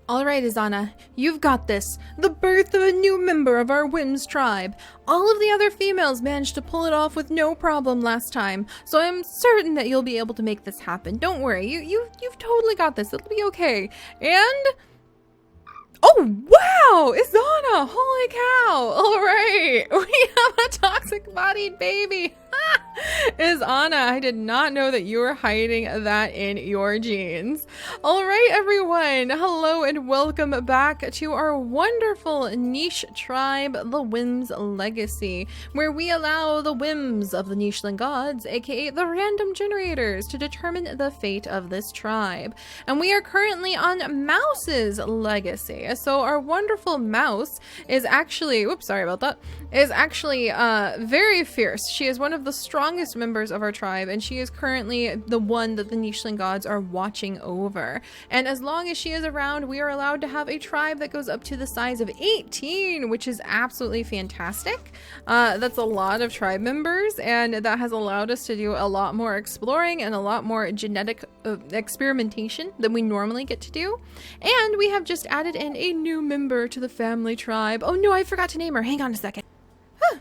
All right, Izana, you've got this. The birth of a new member of our Whims tribe. All of the other females managed to pull it off with no problem last time, so I'm certain that you'll be able to make this happen. Don't worry, you've totally got this. It'll be okay. And oh wow, Izana! Holy cow! All right, we have a toxic-bodied baby. Izana, I did not know that you were hiding that in your genes. All right, everyone. Hello and welcome back to our wonderful niche tribe, the Whims Legacy, where we allow the whims of the Nicheling gods, aka the random generators, to determine the fate of this tribe. And we are currently on Mouse's legacy. So our wonderful Mouse is actually, whoops, sorry about that, is actually very fierce. She is one of the strongest members of our tribe, and she is currently the one that the Nicheling gods are watching over. And as long as she is around, we are allowed to have a tribe that goes up to the size of 18, which is absolutely fantastic. That's a lot of tribe members, and that has allowed us to do a lot more exploring and a lot more genetic experimentation than we normally get to do. And we have just added in a new member to the family tribe. Oh no, I forgot to name her. Hang on a second.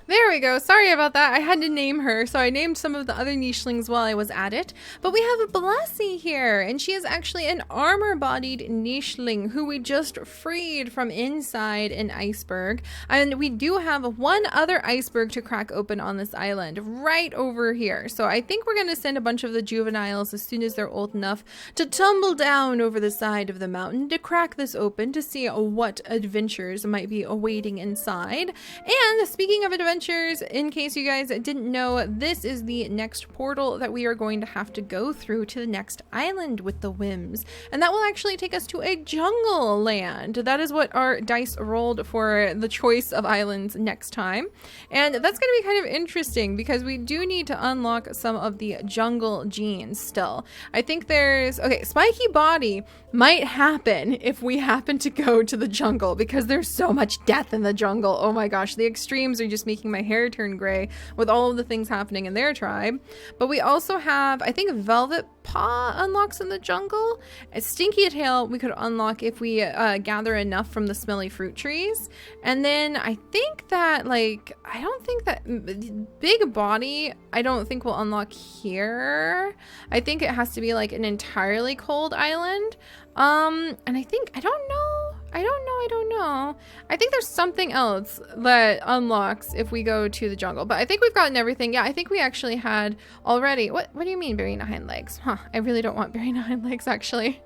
There we go. Sorry about that. I had to name her, so I named some of the other Nichelings while I was at it. But we have a Blessy here, and she is actually an armor-bodied Nicheling who we just freed from inside an iceberg. And we do have one other iceberg to crack open on this island, right over here. So I think we're going to send a bunch of the juveniles as soon as they're old enough to tumble down over the side of the mountain to crack this open to see what adventures might be awaiting inside. And speaking of adventures, in case you guys didn't know, this is the next portal that we are going to have to go through to the next island with the Whims, and that will actually take us to a jungle land. That is what our dice rolled for the choice of islands next time, and that's going to be kind of interesting because we do need to unlock some of the jungle genes still. I think there's, okay, spiky body might happen if we happen to go to the jungle because there's so much death in the jungle. Oh my gosh, the extremes are just making my hair turn gray with all of the things happening in their tribe. But we also have, I think, velvet paw unlocks in the jungle. A stinky tail we could unlock if we gather enough from the smelly fruit trees. And then I think that, like, I don't think that big body, I don't think we'll unlock here. I think it has to be like an entirely cold island. And I think, I don't know. I think there's something else that unlocks if we go to the jungle, but I think we've gotten everything. Yeah, I think we actually had already. What do you mean Barina hind legs? Huh, I really don't want Barina hind legs actually.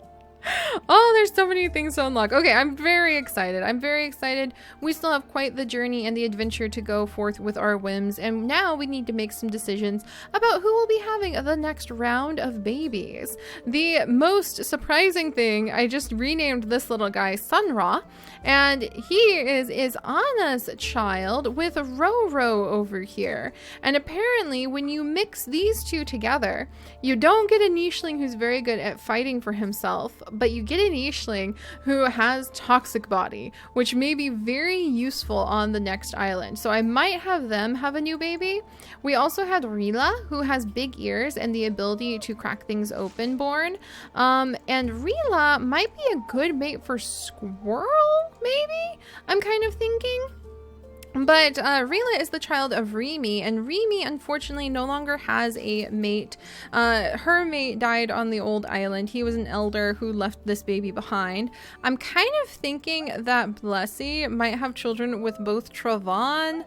Oh, there's so many things to unlock. Okay, I'm very excited. We still have quite the journey and the adventure to go forth with our Whims, and now we need to make some decisions about who will be having the next round of babies. The most surprising thing, I just renamed this little guy Sunra, and he is Anna's child with Roro over here. And apparently when you mix these two together, you don't get a Nicheling who's very good at fighting for himself, but you get a Nicheling who has toxic body, which may be very useful on the next island. So I might have them have a new baby. We also had Rila, who has big ears and the ability to crack things open born. And Rila might be a good mate for Squirrel, maybe? I'm kind of thinking. But Rila is the child of Remy, and Remy unfortunately no longer has a mate. Her mate died on the old island. He was an elder who left this baby behind. I'm kind of thinking that Blessy might have children with both Travon,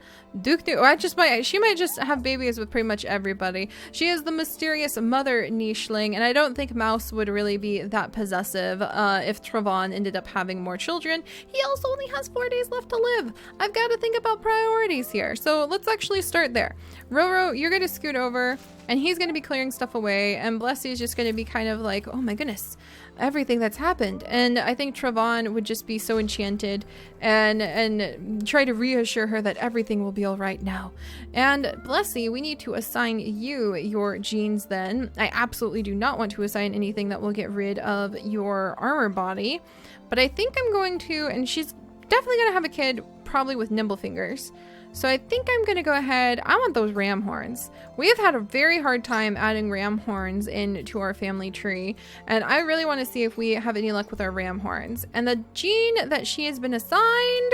she might just have babies with pretty much everybody. She is the mysterious mother Nicheling, and I don't think Mouse would really be that possessive if Travon ended up having more children. He also only has 4 days left to live. I've got to think about priorities here. So let's actually start there. Roro, you're going to scoot over, and he's going to be clearing stuff away, and Blessy is just going to be kind of like, oh my goodness, everything that's happened. And I think Travon would just be so enchanted and try to reassure her that everything will be all right now. And Blessy, we need to assign you your genes then. I absolutely do not want to assign anything that will get rid of your armor body, but I think I'm going to, and she's definitely gonna have a kid, probably with nimble fingers. So I think I'm gonna go ahead. I want those ram horns. We have had a very hard time adding ram horns into our family tree, and I really want to see if we have any luck with our ram horns. And the gene that she has been assigned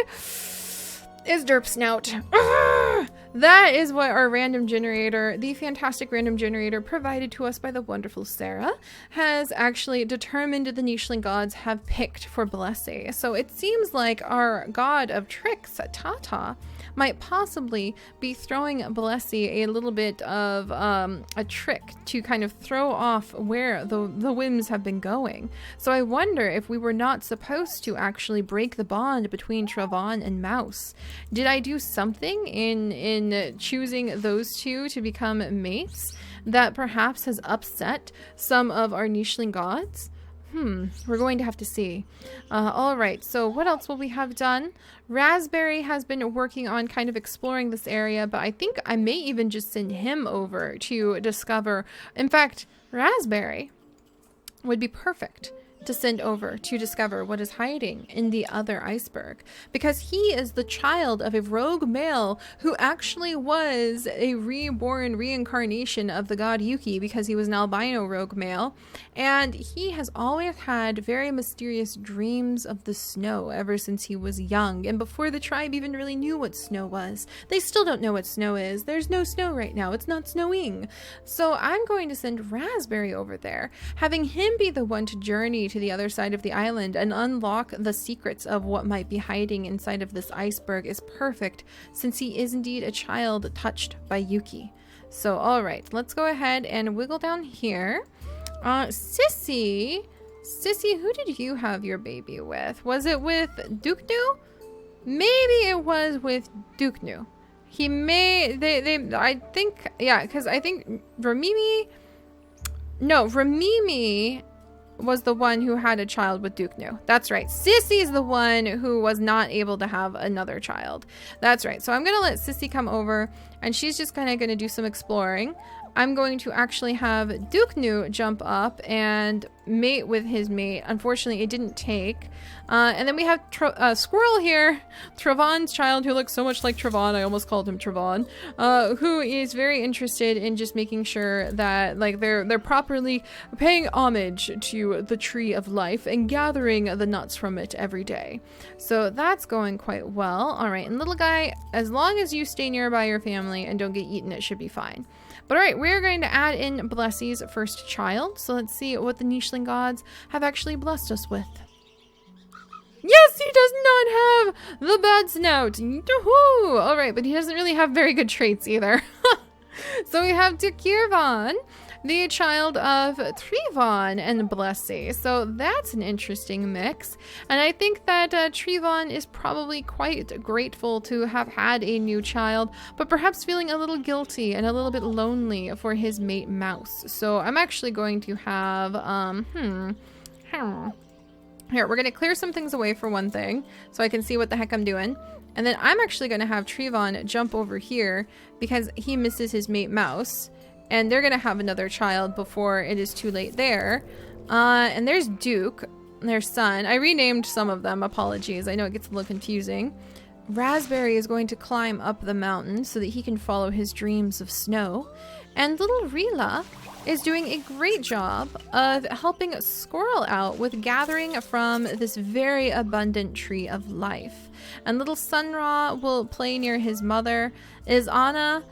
is derp snout. That is what our random generator, the fantastic random generator provided to us by the wonderful Sarah, has actually determined the Nicheling gods have picked for Blessy. So it seems like our god of tricks, Tata, might possibly be throwing Blessy a little bit of a trick to kind of throw off where the Whims have been going. So I wonder if we were not supposed to actually break the bond between Travon and Mouse. Did I do something in choosing those two to become mates that perhaps has upset some of our Nicheling gods? We're going to have to see. All right, so what else will we have done? Raspberry has been working on kind of exploring this area, but I think I may even just send him over to discover. In fact, Raspberry would be perfect to send over to discover what is hiding in the other iceberg, because he is the child of a rogue male who actually was a reborn reincarnation of the god Yuki, because he was an albino rogue male, and he has always had very mysterious dreams of the snow ever since he was young, and before the tribe even really knew what snow was. They still don't know what snow is. There's no snow right now. It's not snowing. So I'm going to send Raspberry over there, having him be the one to journey to the other side of the island and unlock the secrets of what might be hiding inside of this iceberg is perfect, since he is indeed a child touched by Yuki. So all right, let's go ahead and wiggle down here. Sissy, who did you have your baby with? Was it with Duknu? Maybe it was with Duknu. He may, I think, yeah, because I think Ramimi was the one who had a child with Duknu. That's right. Sissy is the one who was not able to have another child. That's right. So I'm going to let Sissy come over, and she's just kind of going to do some exploring. I'm going to actually have Duknu jump up and mate with his mate. Unfortunately, it didn't take. And then we have Squirrel here, Travon's child, who looks so much like Travon. I almost called him Travon, who is very interested in just making sure that like they're properly paying homage to the tree of life and gathering the nuts from it every day. So that's going quite well. All right, and little guy, as long as you stay nearby your family and don't get eaten, it should be fine. But all right, we're going to add in Blessy's first child. So let's see what the Nicheling gods have actually blessed us with. Yes, he does not have the bad snout. Yoo-hoo! All right, but he doesn't really have very good traits either. So we have Tikirvan, the child of Trevon and Blessy. So that's an interesting mix. And I think that Trevon is probably quite grateful to have had a new child, but perhaps feeling a little guilty and a little bit lonely for his mate Mouse. So I'm actually going to have, here, we're going to clear some things away for one thing, so I can see what the heck I'm doing. And then I'm actually going to have Trevon jump over here because he misses his mate Mouse. And they're going to have another child before it is too late there. And there's Duke, their son. I renamed some of them. Apologies. I know it gets a little confusing. Raspberry is going to climb up the mountain so that he can follow his dreams of snow. And little Rila is doing a great job of helping Squirrel out with gathering from this very abundant tree of life. And little Sunra will play near his mother. Izana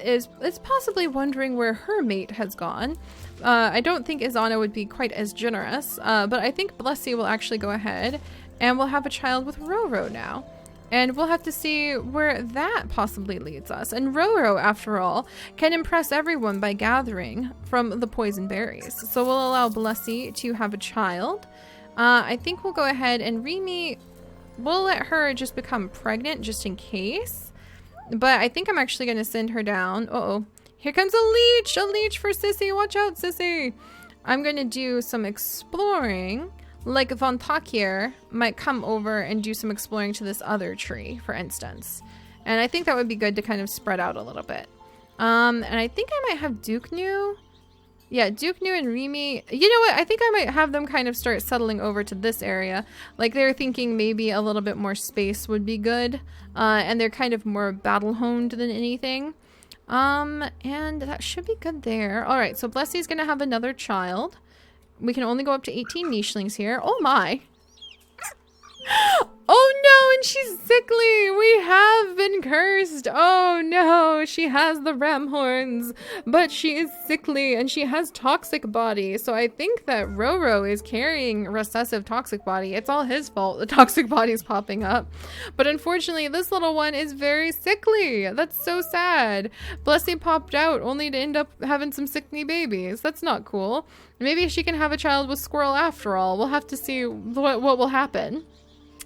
is possibly wondering where her mate has gone. I don't think Izana would be quite as generous, but I think Blessy will actually go ahead and we'll have a child with Roro now. And we'll have to see where that possibly leads us. And Roro, after all, can impress everyone by gathering from the poison berries. So we'll allow Blessy to have a child. I think we'll go ahead and Remy, we'll let her just become pregnant just in case. But I think I'm actually going to send her down. Uh-oh. Here comes a leech for Sissy. Watch out, Sissy. I'm going to do some exploring. Like Von Takir might come over and do some exploring to this other tree, for instance. And I think that would be good to kind of spread out a little bit. And I think I might have Duknu. Yeah, Duke New and Remy. You know what? I think I might have them kind of start settling over to this area. Like they're thinking maybe a little bit more space would be good. And they're kind of more battle honed than anything. And that should be good there. All right, so Blessie's gonna have another child. We can only go up to 18 Nichelings here. Oh my. Oh no, and she's sickly. We have been cursed. Oh no, she has the ram horns, but she is sickly and she has toxic body. So I think that Roro is carrying recessive toxic body. It's all his fault. The toxic body is popping up. But unfortunately, this little one is very sickly. That's so sad. Blessy popped out only to end up having some sickly babies. That's not cool. Maybe she can have a child with Squirrel after all. We'll have to see what will happen.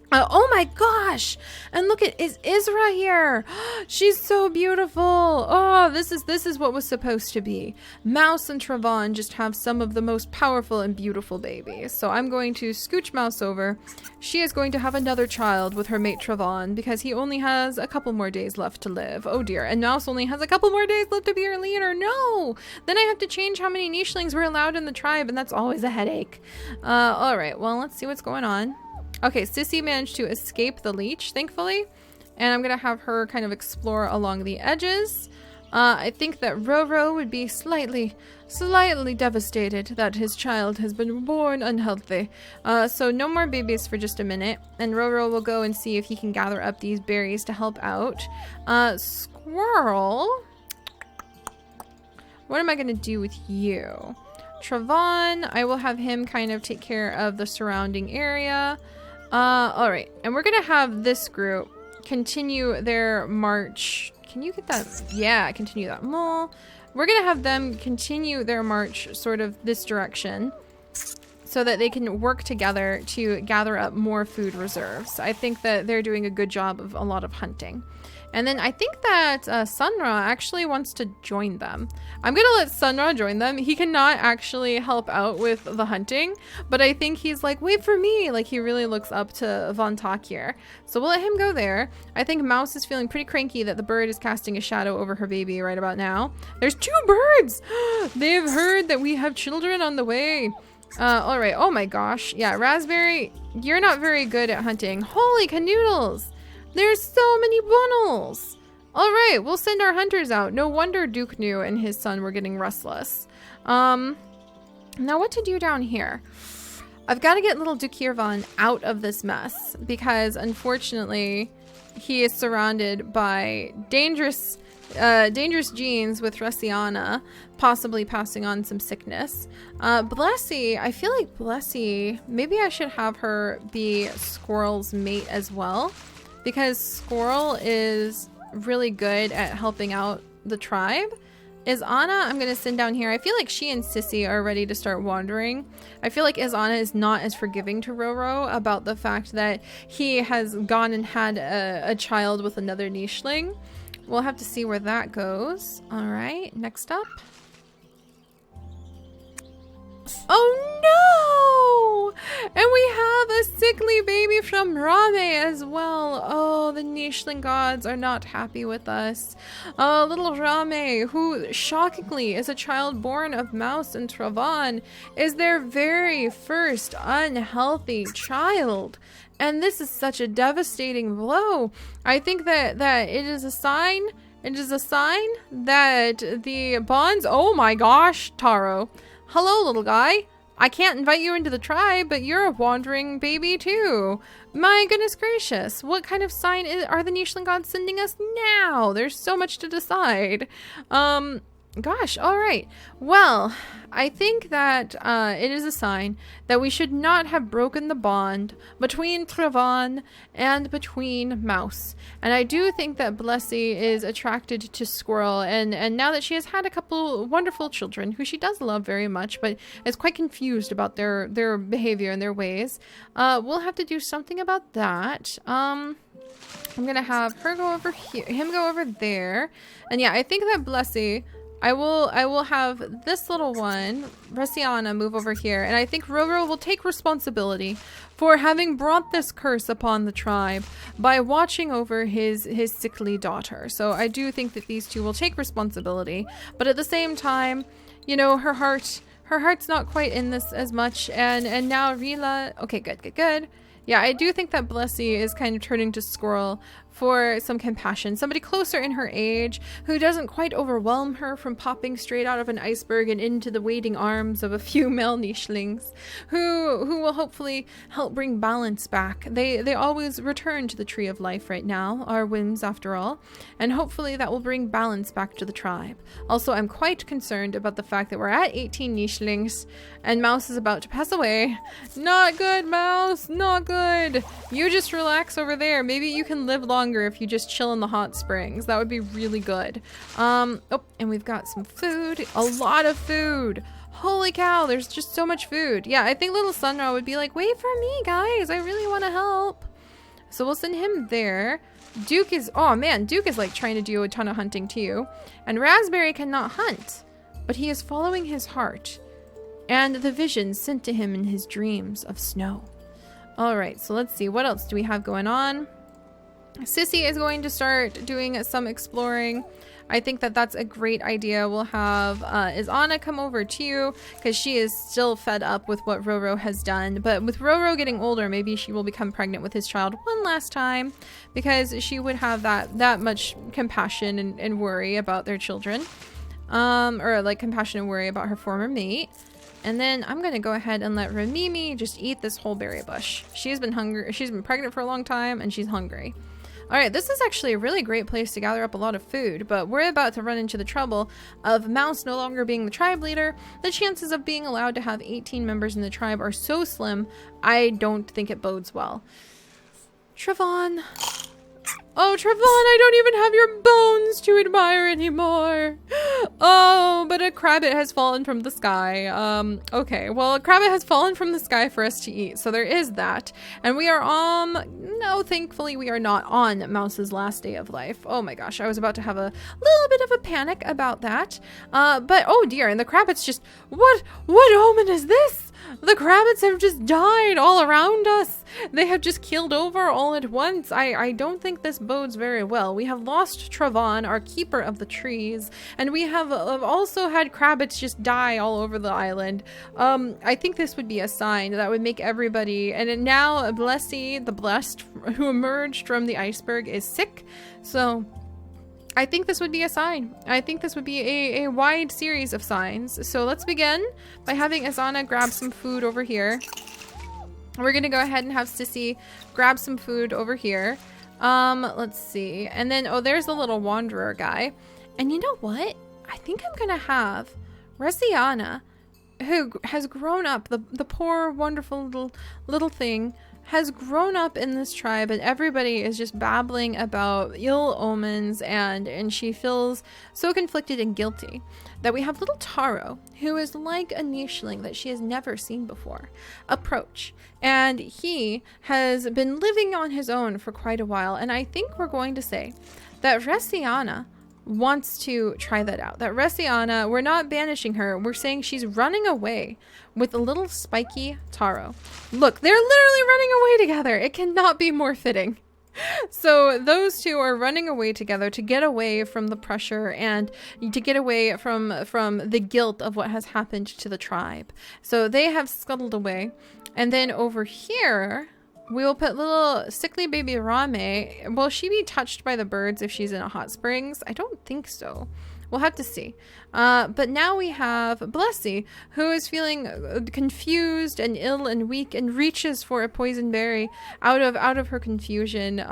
Oh my gosh! And look at, is Isra here? She's so beautiful. Oh, this is what was supposed to be. Mouse and Travon just have some of the most powerful and beautiful babies. So I'm going to scooch Mouse over. She is going to have another child with her mate Travon because he only has a couple more days left to live. Oh dear. And Mouse only has a couple more days left to be her leader. No! Then I have to change how many Nichelings we're allowed in the tribe, and that's always a headache. Alright, well, let's see what's going on. Okay, Sissy managed to escape the leech, thankfully. And I'm going to have her kind of explore along the edges. I think that Roro would be slightly devastated that his child has been born unhealthy. So no more babies for just a minute. And Roro will go and see if he can gather up these berries to help out. Squirrel. What am I going to do with you? Travon, I will have him kind of take care of the surrounding area. Alright, and we're gonna have this group continue their march. Can you get that? Yeah, continue that mole. We're gonna have them continue their march sort of this direction so that they can work together to gather up more food reserves. I think that they're doing a good job of a lot of hunting. And then I think that Sunra actually wants to join them. I'm going to let Sunra join them. He cannot actually help out with the hunting, but I think he's like, wait for me. Like he really looks up to Von Takir. So we'll let him go there. I think Mouse is feeling pretty cranky that the bird is casting a shadow over her baby right about now. There's 2 birds. They've heard that we have children on the way. All right. Oh my gosh. Yeah. Raspberry, you're not very good at hunting. Holy canoodles. There's so many bunnels. All right, we'll send our hunters out. No wonder Duke New and his son were getting restless. Now what to do down here? I've got to get little Dukirvan out of this mess because unfortunately he is surrounded by dangerous genes with Russiana, possibly passing on some sickness. Blessy, I feel like Blessy, maybe I should have her be Squirrel's mate as well. Because Squirrel is really good at helping out the tribe. Izana, I'm going to send down here. I feel like she and Sissy are ready to start wandering. I feel like Izana is not as forgiving to Roro about the fact that he has gone and had a child with another Nicheling. We'll have to see where that goes. All right, next up. Oh no! And we have a sickly baby from Rame as well. Oh, the Nicheling gods are not happy with us. Little Rame, who shockingly is a child born of Mouse and Travon, is their very first unhealthy child. And this is such a devastating blow. I think that it is a sign. It is a sign that the bonds... Oh my gosh, Taro. Hello, little guy. I can't invite you into the tribe, but you're a wandering baby too. My goodness gracious. What kind of sign are the Nicheling gods sending us now? There's so much to decide. Gosh, all right. Well, I think that it is a sign that we should not have broken the bond between Travon and between Mouse. And I do think that Blessy is attracted to Squirrel, and now that she has had a couple wonderful children, who she does love very much, but is quite confused about their behavior and their ways, we'll have to do something about that. I'm gonna have her go over here, him go over there. And yeah, I think that Blessy... I will have this little one, Russiana, move over here, and I think Roro will take responsibility for having brought this curse upon the tribe by watching over his sickly daughter. So I do think that these two will take responsibility, but at the same time, you know, her heart's not quite in this as much. And now Rila, okay, good. Yeah, I do think that Blessy is kind of turning to Squirrel for some compassion. Somebody closer in her age who doesn't quite overwhelm her from popping straight out of an iceberg and into the waiting arms of a few male Nichelings, who will hopefully help bring balance back. They always return to the Tree of Life right now, our Whims after all, and hopefully that will bring balance back to the tribe. Also, I'm quite concerned about the fact that we're at 18 Nichelings and Mouse is about to pass away. Not good, Mouse, not good. You just relax over there. Maybe you can live longer if you just chill in the hot springs. That would be really good. Oh, and we've got some food. A lot of food. Holy cow, there's just so much food. Yeah, I think little Sunra would be like, wait for me, guys. I really want to help. So we'll send him there. Duke is, oh man, Duke is like trying to do a ton of hunting too. And Raspberry cannot hunt, but he is following his heart and the visions sent to him in his dreams of snow. All right, so let's see. What else do we have going on? Sissy is going to start doing some exploring. I think that that's a great idea. We'll have Izana come over too, because she is still fed up with what Roro has done. But with Roro getting older, maybe she will become pregnant with his child one last time, because she would have that much compassion and worry about their children. Or like compassion and worry about her former mate. And then I'm gonna go ahead and let Ramimi just eat this whole berry bush. She's been hungry. She's been pregnant for a long time and she's hungry. All right, this is actually a really great place to gather up a lot of food, but we're about to run into the trouble of Mouse no longer being the tribe leader. The chances of being allowed to have 18 members in the tribe are so slim, I don't think it bodes well. Trevon. Oh, Trevon, I don't even have your bones to admire anymore. Oh, but a Crabbit has fallen from the sky. Okay, well, a Crabbit has fallen from the sky for us to eat, so there is that. And we are no, thankfully we are not on Mouse's last day of life. Oh my gosh, I was about to have a little bit of a panic about that. But oh dear, and the Crabbits just, what omen is this? The Crabbits have just died all around us. They have just keeled over all at once. I don't think this bodes very well. We have lost Trevon, our keeper of the trees, and we have also had Crabbits just die all over the island. I think this would be a sign that would make everybody, and now Blessy, the blessed, who emerged from the iceberg, is sick. So I think this would be a sign. I think this would be a wide series of signs. So let's begin by having Izana grab some food over here. We're gonna go ahead and have Sissy grab some food over here. Let's see. And then, oh, there's the little wanderer guy. And you know what? I think I'm gonna have Resiana, who has grown up, the poor, wonderful little thing, has grown up in this tribe, and everybody is just babbling about ill omens, and she feels so conflicted and guilty that we have little Taro, who is like a Nicheling that she has never seen before, approach. And he has been living on his own for quite a while, and I think we're going to say that Resiana wants to try that out. That Resiana, we're not banishing her, we're saying she's running away with a little spiky Taro. Look, they're literally running away together. It cannot be more fitting. So those two are running away together to get away from the pressure and to get away from the guilt of what has happened to the tribe. So they have scuttled away. And then over here, we will put little sickly baby Rame. Will she be touched by the birds if she's in a hot springs? I don't think so. We'll have to see. But now we have Blessy, who is feeling confused and ill and weak and reaches for a poison berry out of her confusion.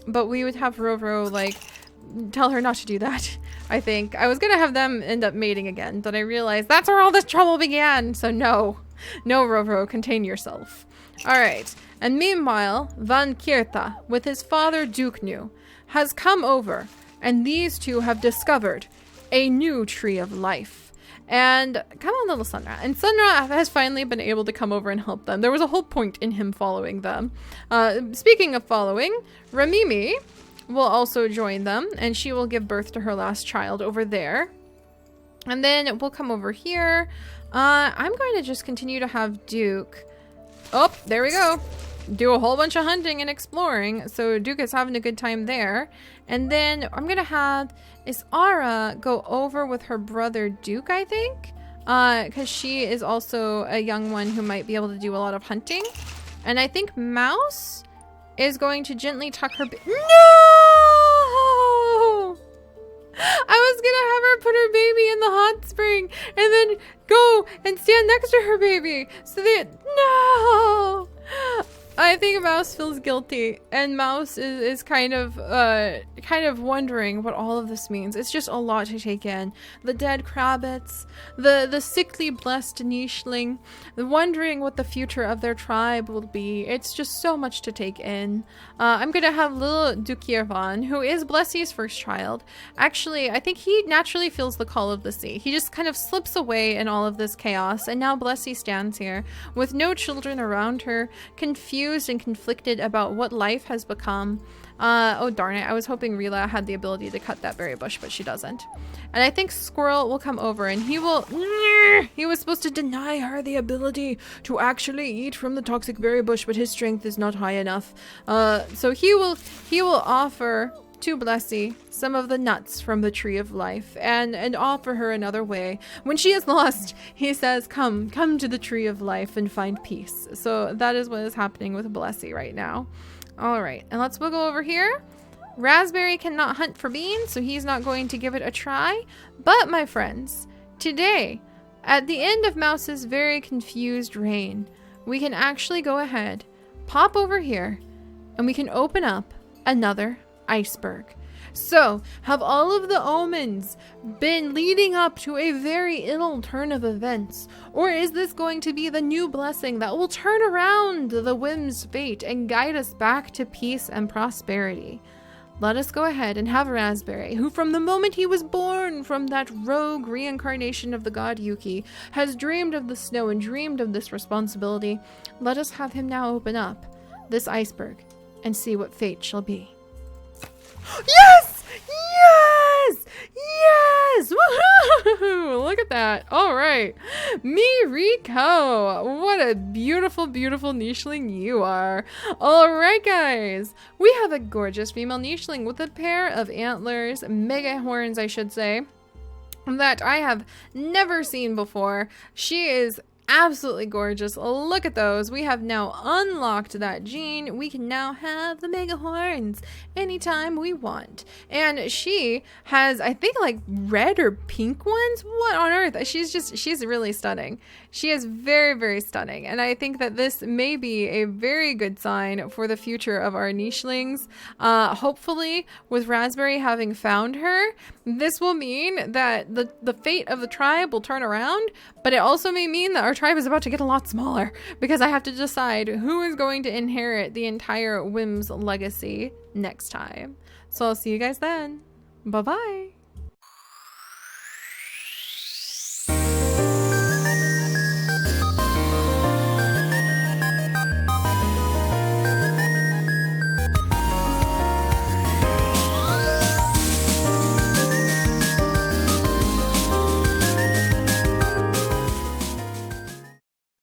But we would have Roro like tell her not to do that. I think I was gonna have them end up mating again, but I realized that's where all this trouble began. So no, Roro, contain yourself. All right. And meanwhile, Van Kierta, with his father Duknu, has come over, and these two have discovered a new tree of life. And come on, little Sunra. And Sunra has finally been able to come over and help them. There was a whole point in him following them. Speaking of following, Ramimi will also join them, and she will give birth to her last child over there. And then we'll come over here. I'm going to just continue to have Duke. Oh, there we go. Do a whole bunch of hunting and exploring. So Duke is having a good time there. And then I'm going to have Isara go over with her brother Duke, I think. because she is also a young one who might be able to do a lot of hunting. And I think Mouse is going to gently tuck her... No! I was gonna have her put her baby in the hot spring and then go and stand next to her baby. So that... No! I think Mouse feels guilty, and Mouse is kind of wondering what all of this means. It's just a lot to take in. The dead Krabbits, the sickly blessed Nicheling, wondering what the future of their tribe will be. It's just so much to take in. I'm gonna have little Dukiervan, who is Blessie's first child. Actually, I think he naturally feels the call of the sea. He just kind of slips away in all of this chaos, and now Blessie stands here with no children around her, confused and conflicted about what life has become. Oh darn it, I was hoping Rila had the ability to cut that berry bush, but she doesn't. And I think Squirrel will come over and he will... He was supposed to deny her the ability to actually eat from the toxic berry bush, but his strength is not high enough. So he will offer to Blessie some of the nuts from the tree of life and offer her another way. When she is lost, he says, come to the tree of life and find peace. So that is what is happening with Blessie right now. All right, and let's wiggle over here. Raspberry cannot hunt for beans, so he's not going to give it a try. But my friends, today, at the end of Mouse's very confused reign, we can actually go ahead, pop over here, and we can open up another iceberg. So, have all of the omens been leading up to a very ill turn of events? Or is this going to be the new blessing that will turn around the Whims' fate and guide us back to peace and prosperity? Let us go ahead and have Raspberry, who from the moment he was born from that rogue reincarnation of the god Yuki, has dreamed of the snow and dreamed of this responsibility. Let us have him now open up this iceberg and see what fate shall be. Yes! Yes! Yes! Woohoo! Look at that. All right. Miriko. What a beautiful, beautiful Nicheling you are. All right, guys. We have a gorgeous female Nicheling with a pair of antlers, mega horns, I should say, that I have never seen before. She is absolutely gorgeous. Look at those. We have now unlocked that gene. We can now have the mega horns anytime we want. And she has, I think, like red or pink ones. What on earth? She's really stunning. She is very, very stunning. And I think that this may be a very good sign for the future of our Nichelings. Hopefully, with Raspberry having found her, this will mean that the fate of the tribe will turn around, but it also may mean that our tribe is about to get a lot smaller because I have to decide who is going to inherit the entire Whims legacy next time. So I'll see you guys then. Bye-bye.